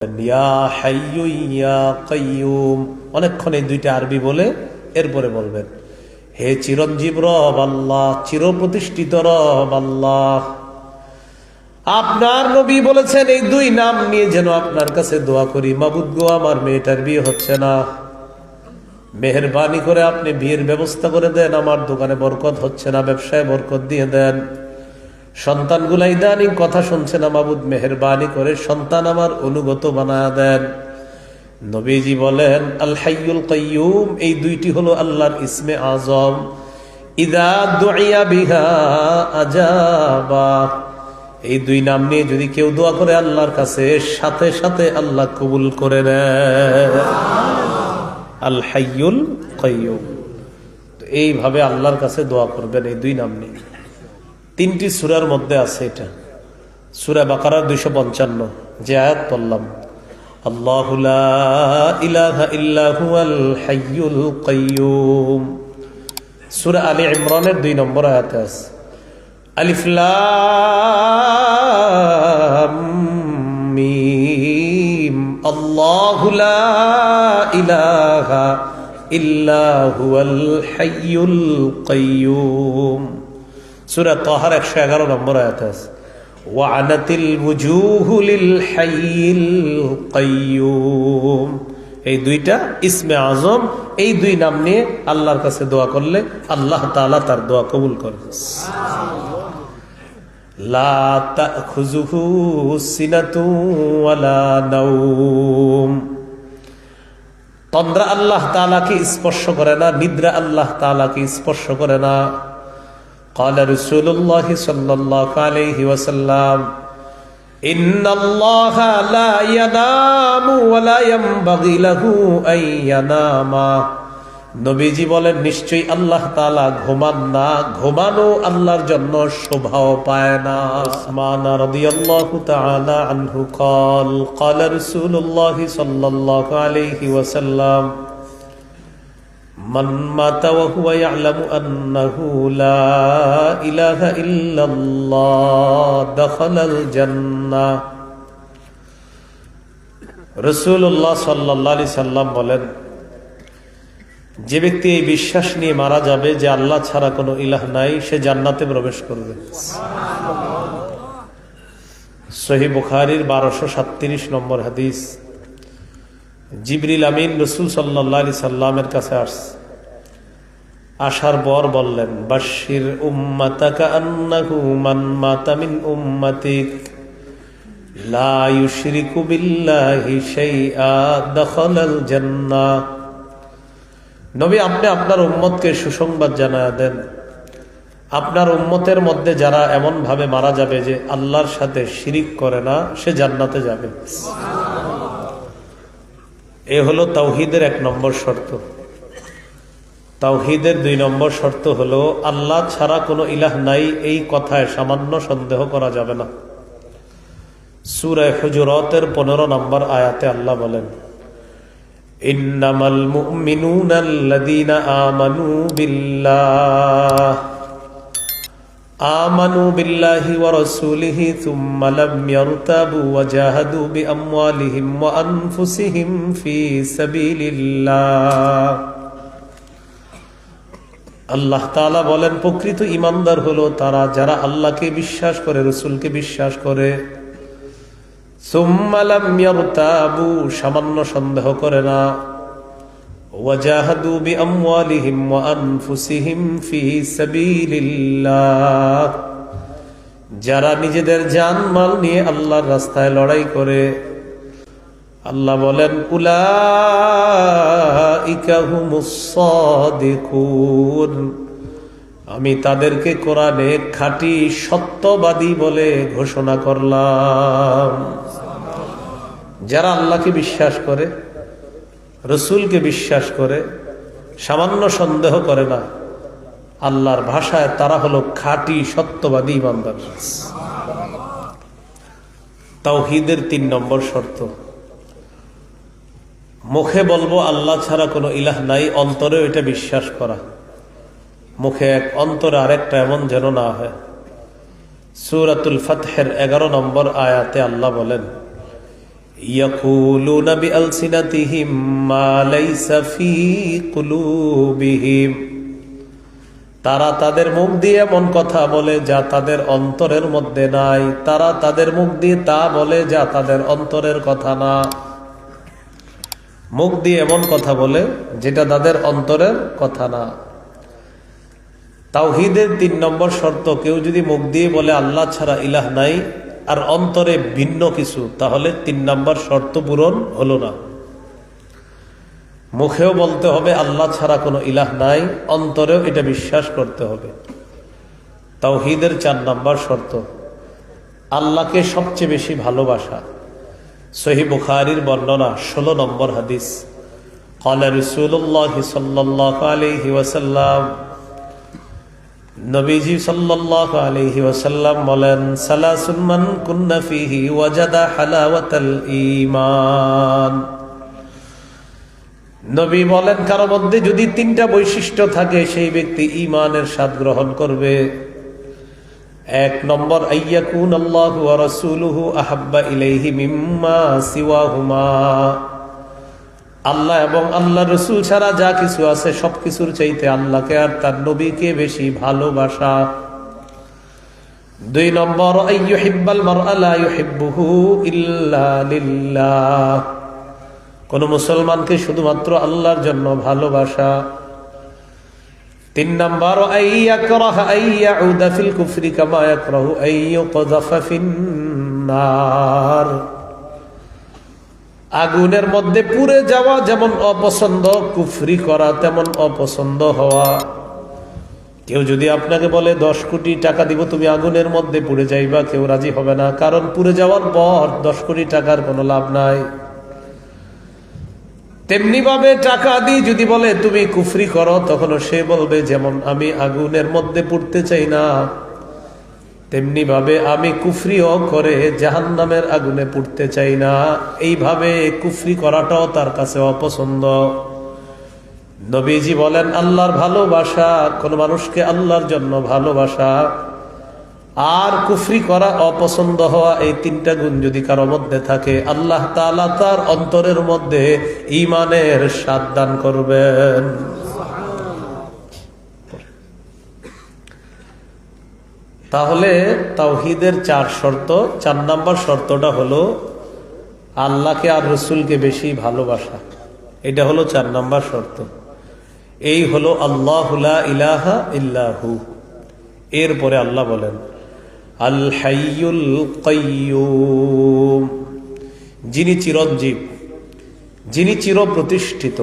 ইয়া হাইয়্যু ইয়া কাইয়্যুম অনেকক্ষণ এই দুইটা আরবি বলে এরপরে বলবেন, হে চিরঞ্জীব রব আল্লাহ, চিরপ্রতিষ্ঠিত রব আল্লাহ। আপনার নবী বলেছেন এই দুই নাম নিয়ে যেন আপনার কাছে দোয়া করি। মাবুদ গো, আমার মেয়েটার বিয়ে হচ্ছে না, মেহেরবানি করে আপনি বিয়ের ব্যবস্থা করে দেন। আমার দোকানে বরকত হচ্ছে না, ব্যবসায় বরকত দিয়ে দেন। সন্তানগুলা ইদানিং কথা শুনছে না, মাবুদ মেহেরবানি করে সন্তান আমার অনুগত বানায়া দেন। নবীজি বলেন আল হাইয়ুল কাইয়্যুম, এই দুইটি হলো আল্লাহর ইসমে আজম। ইযা দুইয়া বিহা আজাবা, এই দুই নাম নিয়ে যদি কেউ দোয়া করে আল্লাহর কাছে, সাথে সাথে আল্লাহ কবুল করে নেন। আল হাইয়ুল কাইয়্যুম, তো এইভাবে আল্লাহর কাছে দোয়া করবেন এই দুই নাম নিয়ে। তিনটি সূরার মধ্যে আছে এটা। সূরা বাকারার 255 যে আয়াত পড়লাম, আল্লাহু লা ইলাহা ইল্লা হুয়াল হাইয়ুল কাইয়্যুম। সূরা আলী ইমরানের 2 নম্বর আয়াতে আছে আলিফ লাম মিম আল্লাহু লা ইলাহা ইল্লা হুয়াল হাইয়ুল কাইয়্যুম। সূরা তাহার 111 নম্বর আয়াত আছে ওয়ানাতিল ওয়ুজুহু লিল হাইয়িল কাইয়্যুম। এই দুইটা ইসমে আজম, এই দুই নাম নিয়ে আল্লাহর কাছে দোয়া করলে আল্লাহ তাআলা তার দোয়া কবুল করেন। লা তাখুযুহু সিনাতু ওয়ালা নাওম, তন্দ্রা আল্লাহ তাআলাকে স্পর্শ করে না, নিদ্রা আল্লাহ তাআলাকে স্পর্শ করে না। قال رسول الله صلى الله عليه وسلم إن الله لا ينام ولا ينبغي له أن ينام। নবীজি বলেন নিশ্চয়ই আল্লাহ তাআলা ঘুমান না, ঘুমানো আল্লাহর জন্য শোভাও পায় না। উসমান রাদিয়াল্লাহু তাআলা আনহু قال قال رسول الله صلى الله عليه وسلم মান মাতা ওয়া হুয়া ইয়ালামু আন্নাহু লা ইলাহা ইল্লাল্লাহ দাখালাল জান্নাহ। রাসূলুল্লাহ সাল্লাল্লাহু আলাইহি সাল্লাম বলেন, যে ব্যক্তি এই বিশ্বাস নিয়ে মারা যাবে যে আল্লাহ ছাড়া কোনো ইলাহ নাই, সে জান্নাতে প্রবেশ করবে। সহিহ বুখারীর 1237 নম্বর হাদিস। জিবরিল আমিন রাসূল সাল্লাল্লাহু আলাইহি সাল্লামের কাছে আসার পর বললেন, বাশশির উম্মাতাকা আন্নাহু মান মাতা মিন উম্মাতিক লা ইউশরিকু বিল্লাহি শাইআ দাখালাল জান্নাহ। নবী, আপনি আপনার উম্মতকে সুসংবাদ জানায়া দেন, আপনার উম্মতের মধ্যে যারা এমন ভাবে মারা যাবে যে আল্লাহর সাথে শিরিক করে না, সে জান্নাতে যাবে। এ হলো তাওহীদের 1 নম্বর শর্ত। তাওহীদের 2 নম্বর শর্ত হলো আল্লাহ ছাড়া কোনো ইলাহ নাই, এই কথায় সামান্য সন্দেহ করা যাবে না। সূরা হুজুরাতের 15 নম্বর আয়াতে আল্লাহ বলেন, ইন্নামাল মুমিনুনা আল্লাযীনা আমানু বিল্লাহি ওয়া রাসূলিহি থুম্মা লাম ইয়ারতাবু ওয়া জাহাদু বিআমওয়ালিহিম ওয়া আনফুসিহিম ফি সাবিলিল্লাহ। আল্লাহ তাআলা বলেন, প্রকৃত ঈমানদার হলো তারা যারা আল্লাহকে বিশ্বাস করে, রাসূলকে বিশ্বাস করে, সুম্মা লাম ইয়ারতাবু, সামান্য সন্দেহ করে না, ওয়া জাহাদু বিআমওয়ালিহিম ওয়া আনফুসিহিম ফি সাবিলিল্লাহ, যারা নিজেদের জান-মাল নিয়ে আল্লাহর রাস্তায় লড়াই করে। আল্লাহ বলেন, উলাইকা হুমুস সাদিকুন, আমি তাদেরকে কোরআনে খাঁটি সত্যবাদী বলে ঘোষণা করলাম। যারা আল্লাহকে বিশ্বাস করে, রাসূলকে বিশ্বাস করে, সামান্য সন্দেহ করে না, আল্লাহর ভাষায় তারা হলো খাঁটি সত্যবাদী ঈমানদার। তাওহীদের 3 নম্বর শর্ত, মুখে বলবো আল্লাহ ছাড়া কোনো ইলাহ নাই, অন্তরে এটা বিশ্বাস করা। মুখে এক, অন্তরে আরেকটা, এমন যেন না হয়। সূরাতুল ফাতহের 11 নম্বর আয়াতে আল্লাহ বলেন, ইয়াকুলুনা বিআলসিনাতিহিম মা লাইসা ফি কুলুবিহিম, তারা তাদের মুখ দিয়ে এমন কথা বলে যা তাদের অন্তরের মধ্যে নাই। তারা তাদের মুখ দিয়ে তা বলে যা তাদের অন্তরের কথা না। মুখ দিয়ে এমন কথা বলে যেটা তাদের অন্তরের কথা না। তাওহীদের ৩ নম্বর শর্ত, কেউ যদি মুখ দিয়ে বলে আল্লাহ ছাড়া ইলাহ নাই আর অন্তরে ভিন্ন কিছু, তাহলে ৩ নম্বর শর্ত পূরণ হলো না। মুখেও বলতে হবে আল্লাহ ছাড়া কোনো ইলাহ নাই, অন্তরেও এটা বিশ্বাস করতে হবে। তাওহীদের ৪ নম্বর শর্ত, আল্লাহকে সবচেয়ে বেশি ভালোবাসা। সহিহ বুখারীর বর্ণনা ১৬ নম্বর হাদিস, ক্বালা রাসূলুল্লাহ সাল্লাল্লাহু আলাইহি ওয়াসাল্লাম, নবীজি সাল্লাল্লাহু আলাইহি ওয়াসাল্লাম বলেন, সালাসুন মান কুন্না ফীহি ওয়াজাদা হালাওয়াতাল ঈমান। নবী বলেন, কারো মধ্যে যদি ৩টা বৈশিষ্ট্য থাকে সেই ব্যক্তি ঈমানের স্বাদ গ্রহণ করবে। ১ নম্বর, আইয়াকুন আল্লাহু ওয়া রাসূলুহু আহাব্বা ইলাইহি মিম্মা সিওয়াহুমা, আল্লাহ এবং আল্লাহ রসুল ছাড়া যা কিছু আছে সবকিছুর চাইতে আল্লাহকে আর তার নবীকে বেশি ভালোবাসা। ২ নম্বর, আইয়ুহিব্বাল মারআ লা ইউহিব্বুহু ইল্লা লিল্লাহ, কোন মুসলমানকে শুধুমাত্র আল্লাহর জন্য ভালোবাসা। ৩ নম্বর, আইয়াকরাহা আইয়াউদা ফিল কুফরি কামা ইয়াকরাহু আইয়ুকযাফা ফিন নার, আগুনের মধ্যে পুড়ে যাওয়া যেমন অপছন্দ, কুফরি করা তেমন অপছন্দ হওয়া। কেউ যদি আপনাকে বলে ১০ কোটি টাকা দিব তুমি আগুনের মধ্যে পুড়ে যাইবা, কেউ রাজি হবে না, কারণ পুড়ে যাওয়ার পর ১০ কোটি টাকার কোনো লাভ নাই। তেমনি ভাবে টাকা দিয়ে যদি বলে তুমি কুফরি করো, তখনও সে বলবে যেমন আমি আগুনের মধ্যে পুড়তে চাই না, তেমনি ভাবে আমি কুফরিও করে জাহান্নামের আগুনে পুড়তে চাই না। এইভাবে কুফরি করাটাও তার কাছে অপছন্দ। নবীজি বলেন, আল্লাহর ভালোবাসা, কোন মানুষকে আল্লাহর জন্য ভালোবাসা আর কুফরি করা অপছন্দ হওয়া, এই ৩টা গুণ যদি কারো মধ্যে থাকে, আল্লাহ তাআলা তার অন্তরের মধ্যে ঈমানের স্বাদ দান করবেন। তাহলে তাওহীদের ৪ শর্ত, ৪ নম্বর শর্তটা হলো আল্লাহকে আর রসুলকে বেশি ভালোবাসা। এটা হলো ৪ নম্বর শর্ত। এই হলো আল্লাহু লা ইলাহা ইল্লাহু। এরপরে আল্লাহ বলেন, আল হাইয়ুল কাইয়্যুম, যিনি চিরঞ্জীব, যিনি চির প্রতিষ্ঠিত।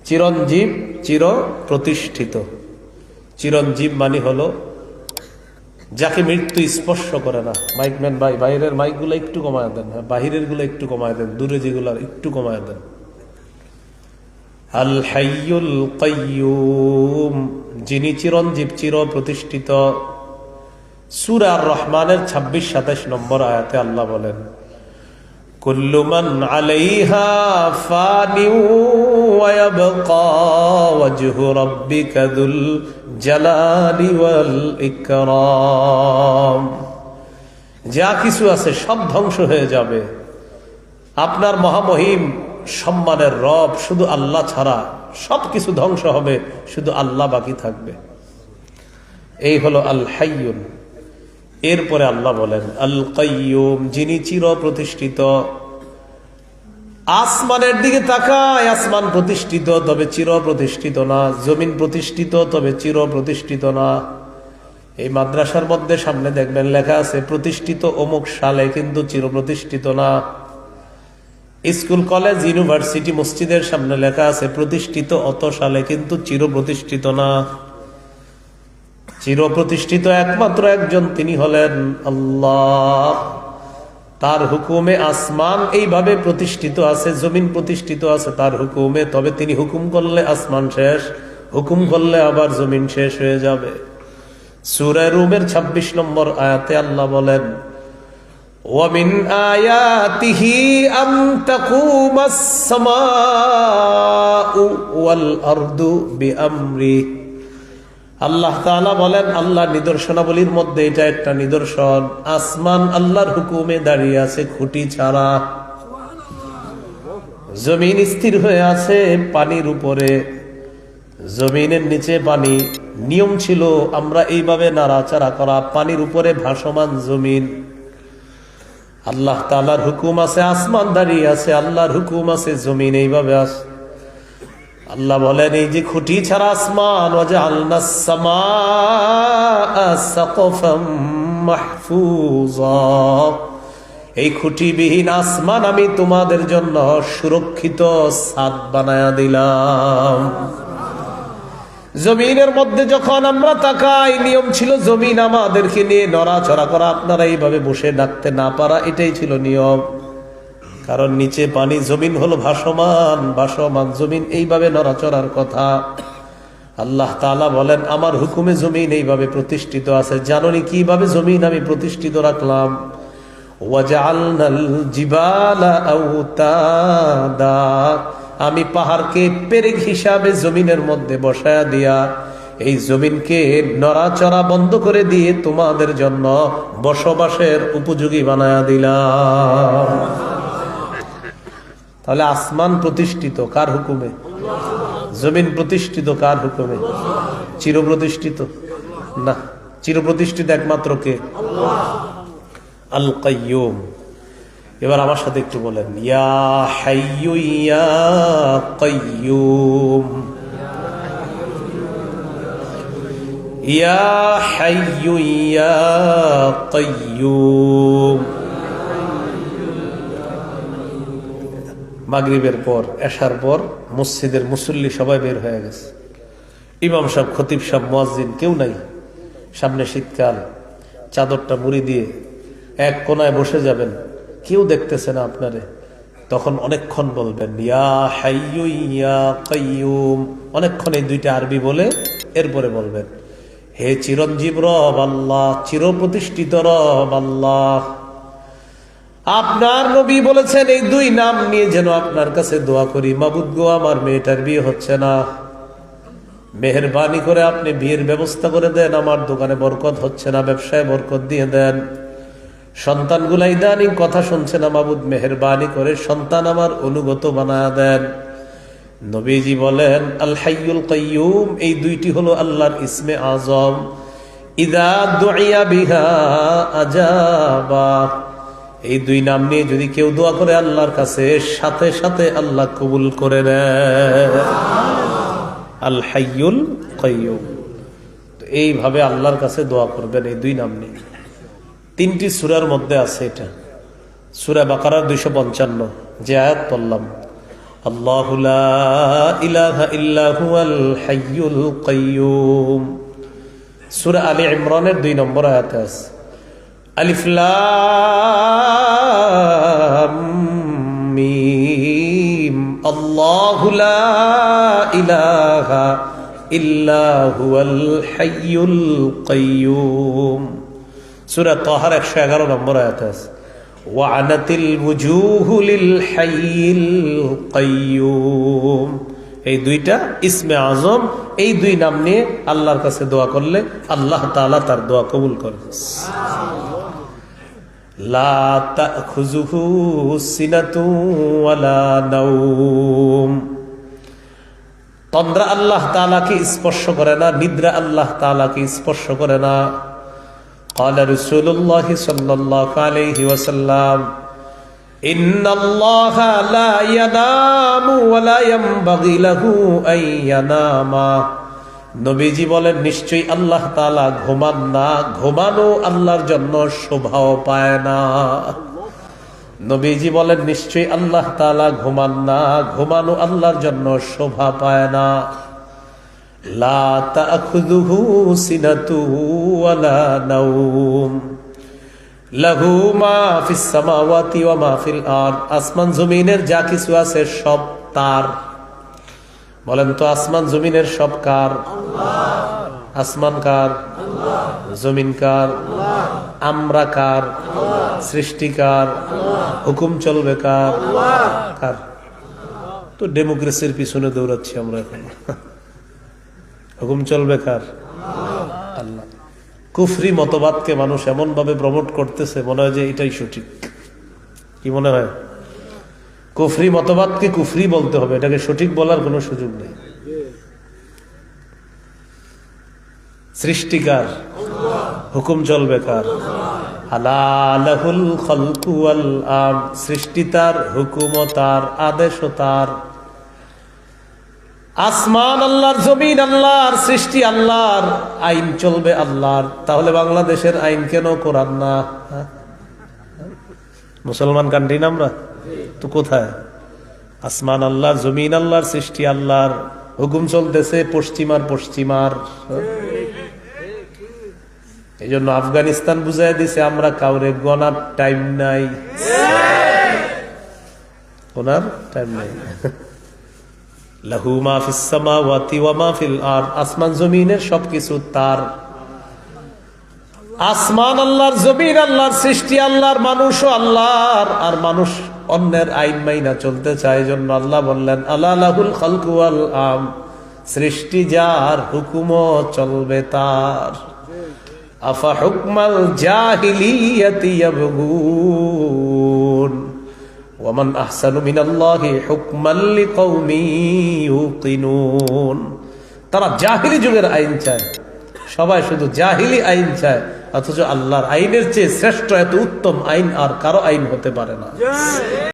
চিরঞ্জীব, চির প্রতিষ্ঠিত। চিরঞ্জীব মানে হলো যাকে মৃত্যু স্পর্শ করে না। মাইকম্যান ভাই, বাইরের মাইকগুলো একটু কমায় দেন, হ্যাঁ বাহিরের গুলো একটু কমায় দেন, দূরে যেগুলো একটু কমায় দেন। আল হাইয়ুল কাইয়্যুম, যিনি চিরঞ্জীব, চির প্রতিষ্ঠিত। সূরা আর রহমানের ২৬-২৭ নম্বর আয়াতে আল্লাহ বলেন, কুল্লু মান আলাইহা ফানিউ ওয়া ইয়াবকা ওয়াজহু রাব্বিকা যুল জালালি ওয়াল ইকরাম, যা কিছু আছে সব ধ্বংস হয়ে যাবে, আপনার মহামহিম সম্মানের রব শুধু আল্লাহ ছাড়া সবকিছু ধ্বংস হবে, শুধু আল্লাহ বাকি থাকবে। এই হলো আল হাইয়ুন। এরপরে আল্লাহ বলেন আল কাইয়্যুম, যিনি চির প্রতিষ্ঠিত। আসমানের দিকে তাকায়, আসমান প্রতিষ্ঠিত তবে চির প্রতিষ্ঠিত না। জমিন প্রতিষ্ঠিত তবে চির প্রতিষ্ঠিত না। এই মাদ্রাসার মধ্যে সামনে দেখবেন লেখা আছে প্রতিষ্ঠিত অমুক সালে, কিন্তু চির প্রতিষ্ঠিত না। স্কুল, কলেজ, ইউনিভার্সিটি, মসজিদের সামনে লেখা আছে প্রতিষ্ঠিত অত সালে, কিন্তু চির প্রতিষ্ঠিত না। চির প্রতিষ্ঠিত একমাত্র একজন, তিনি হলেন আল্লাহ। তার হুকুমে আসমান এইভাবে প্রতিষ্ঠিত আছে, জমিন প্রতিষ্ঠিত আছে তার হুকুমে, তবে তিনি হুকুম করলে আসমান শেষ, হুকুম করলে আবার জমিন শেষ হয়ে যাবে। সূরা রুমের ২৬ নম্বর আয়াতে আল্লাহ বলেন, وَمِنْ آيَاتِهِ أَن تَقُومَ السَّمَاءُ وَالْأَرْضُ بِأَمْرِهِ। আল্লাহ তাআলা বলেন, আল্লাহর নিদর্শনাবলীর মধ্যে এটা একটা নিদর্শন, আসমান আল্লাহর হুকুমে দাঁড়িয়ে আছে খুঁটি ছাড়া। জমিন স্থির হয়ে আছে পানির উপরে, জমিনের নিচে পানি। নিয়ম ছিল আমরা এইভাবে নাড়াচাড়া করা, পানির উপরে ভাসমান জমিন। আল্লাহ তাআলার হুকুম আছে, আসমান দাঁড়িয়ে আছে, আল্লাহর হুকুম আছে, জমিন এইভাবে আছে। আল্লাহ বলেন এই যে খুঁটি ছাড়া আসমান, ওয়াজআলনাস সামাআ সাকফাম মাহফুজা, এই খুঁটিবিহীন আসমান আমি তোমাদের জন্য সুরক্ষিত ছাদ বানায়া দিলাম। জমিনের মধ্যে যখন আমরা তাকাই, নিয়ম ছিল জমিন আমাদেরকে নিয়ে নড়াচড়া করা, আপনারা এইভাবে বসে ডাকতে না পারা, এটাই ছিল নিয়ম। কারণ নিচে পানি, জমিন হলো ভাসমান, ভাসমান জমিন এইভাবে নড়াচড়ার কথা। আল্লাহ তাআলা বলেন আমার হুকুমে জমিন এইভাবে প্রতিষ্ঠিত আছে। জানোনি কিভাবে জমিন আমি প্রতিষ্ঠিত রাখলাম? ওয়াজআলনাল জিবালা আওতাদা, আমি পাহাড়কে পেরেক হিসাবে জমিনের মধ্যে বসায়া দিয়া এই জমিনকে নড়াচড়া বন্ধ করে দিয়ে তোমাদের জন্য বসবাসের উপযোগী বানায়া দিলাম। তাহলে আসমান প্রতিষ্ঠিত কার হুকুমে? জমিন প্রতিষ্ঠিত কার হুকুমে? চিরপ্রতিষ্ঠিত না, চিরপ্রতিষ্ঠিত একমাত্র কে? আল কাইয়ুম। এবার আমার সাথে একটু বলেন, ইয়া হাইয়ু ইয়া কাইয়ুম, ইয়া হাইয়ু ইয়া কাইয়ুম। মাগরিবের পর, এশার পর মসজিদের মুসল্লি সবাই বের হয়ে গেছে। ইমাম সাহেব, খতিব সাহেব, মুয়াজ্জিন কেউ নাই। সামনে শীতকাল, চাদরটা মুড়ি দিয়ে এক কোনায় বসে যাবেন, কেউ দেখতেছে না আপনারে। তখন অনেকক্ষণ বলবেন ইয়া হাইয়ু ইয়া কাইয়ুম, অনেকক্ষণ এই দুইটা আরবি বলে এরপরে বলবেন হে চিরঞ্জীব রব আল্লাহ, চিরপ্রতিষ্ঠিত রব আল্লাহ। আপনার নবী বলেছেন এই দুই নাম নিয়ে যেন আপনার কাছে দোয়া করি, মাবুদ গো আমার মেয়েটার বিয়ে হচ্ছে না, মেহেরবানি করে আপনি বিয়ের ব্যবস্থা করে দেন, আমার দোকানে বরকত হচ্ছে না, ব্যবসায় বরকত দিয়ে দেন, সন্তানগুলা ইদানিং কথা শুনছে না, মাবুদ মেহেরবানি করে সন্তান আমার অনুগত বানায়া দেন। নবীজি বলেন আল হাইয়ুল কাইয়ুম, এই দুইটি হলো আল্লাহর ইসমে আজম। ইযা দুইয়া বিহা আজাবা, এই দুই নাম নিয়ে যদি কেউ দোয়া করে আল্লাহর কাছে, সাথে সাথে আল্লাহ কবুল করে নেয়। আল হাইয়ুল কাইয়ুম। তো এইভাবে আল্লাহর কাছে দোয়া করবেন এই দুই নাম নিয়ে। তিনটি সূরার মধ্যে আছে এটা। সূরা বাকারার 255 যে আয়াত পড়লাম, আল্লাহু লা ইলাহা ইল্লা হুয়াল হাইয়ুল কাইয়ুম। সূরা আলী ইমরানের 2 নম্বর আয়াতে আছে আলিফ লাম মিম আল্লাহু লা ইলাহা ইল্লা হুয়াল হাইয়ুল কাইয়ুম। সূরা তাহার 111 নম্বর আয়াতে আছে ওয়ানাতিল ওয়ুজুহু লিল হাইয়িল কাইয়ুম। এই দুইটা ইসমে আজম, এই দুই নাম নিয়ে আল্লাহর কাছে দোয়া করলে আল্লাহ তাআলা তার দোয়া কবুল করেন। লা তাখুযুহু সিনাতু ওয়ালা নাওম, তন্দ্রা আল্লাহ তাআলাকে স্পর্শ করে না, নিদ্রা আল্লাহ তাআলাকে স্পর্শ করে না। قال رسول الله صلى الله عليه وسلم إن الله لا ينام ولا ينبغي له أن ينام। নবীজি বলেন নিশ্চয়ই আল্লাহ তাআলা ঘুমান না, ঘুমানো আল্লাহর জন্য শোভাও পায় না। নবীজি বলেন নিশ্চয়ই আল্লাহ তাআলা ঘুমান না, ঘুমানো আল্লাহর জন্য শোভা পায় না। লা তাখুযুহু সিনাতু ওয়ালা নাওম লাহু মা ফিস সামাওয়াতি ওয়া মা ফিল আরদ। আসমান জমিনের যা কিছু আছে সব তার। বলেন তো আসমান জমিনের সব কার? আল্লাহ। আসমান কার? আল্লাহ। জমিন কার? আল্লাহ। আমরা কার? আল্লাহ। সৃষ্টি কার? আল্লাহ। হুকুম চলবে কার? আল্লাহ। কার? তো ডেমোক্রেসির পিছনে দৌড়াচ্ছি আমরা এখন। হুকুম চলবে কার? আল্লাহ। কুফরি মতবাদকে মানুষ এমন ভাবে প্রমোট করতেছে, মনে হয় যে এটাই সঠিক। কি মনে হয়? কুফরি মতবাদকে কুফরি বলতে হবে, এটাকে সঠিক বলার কোনো সুযোগ নেই। সৃষ্টিকার, হুকুম চলবে কার? আলাহুল খালকু ওয়াল আমর, সৃষ্টি তার, হুকুমও তার, আদেশও তার। আসমান আল্লাহর, জমিন আল্লাহর, সৃষ্টি আল্লাহর, আইন চলবে আল্লাহর। তাহলে বাংলাদেশের আইন কেন কোরআন না? মুসলমান কান্ট্রি না আমরা, তো কোথায়? আসমান আল্লাহর, জমিন আল্লাহর, সৃষ্টি আল্লাহর, হুকুম চলতেছে পশ্চিমার। এই জন্য আফগানিস্তান বুঝাই দিছে আমরা কাউরে গনার টাইম নাই, ওনার টাইম নাই। লাহু মা ফিস সামাওয়াতি ওয়া মা ফিল আরদ, আসমান জমিনের সবকিছু তার। আসমান আল্লাহর, জমিন আল্লাহর, সৃষ্টি আল্লাহর, মানুষও আল্লাহর। আর মানুষ অন্যের আইন মাইনা চলতে চায়, জন্য আল্লাহ বললেন আলা লাহুল খালকু ওয়াল আমর, সৃষ্টি যার, হুকুমও চলবে তার। আফা হুকমাল জাহিলিয়াতি ইয়াবগুন ওয়া মান আহসানু মিনাল্লাহি হুকমান লিকাওমিন ইউকিনুন। তারা জাহিলি যুগের আইন চায়, সবাই শুধু জাহিলি আইন চায়, অথচ আল্লাহর আইনের চেয়ে শ্রেষ্ঠ, এত উত্তম আইন আর কারো আইন হতে পারে না।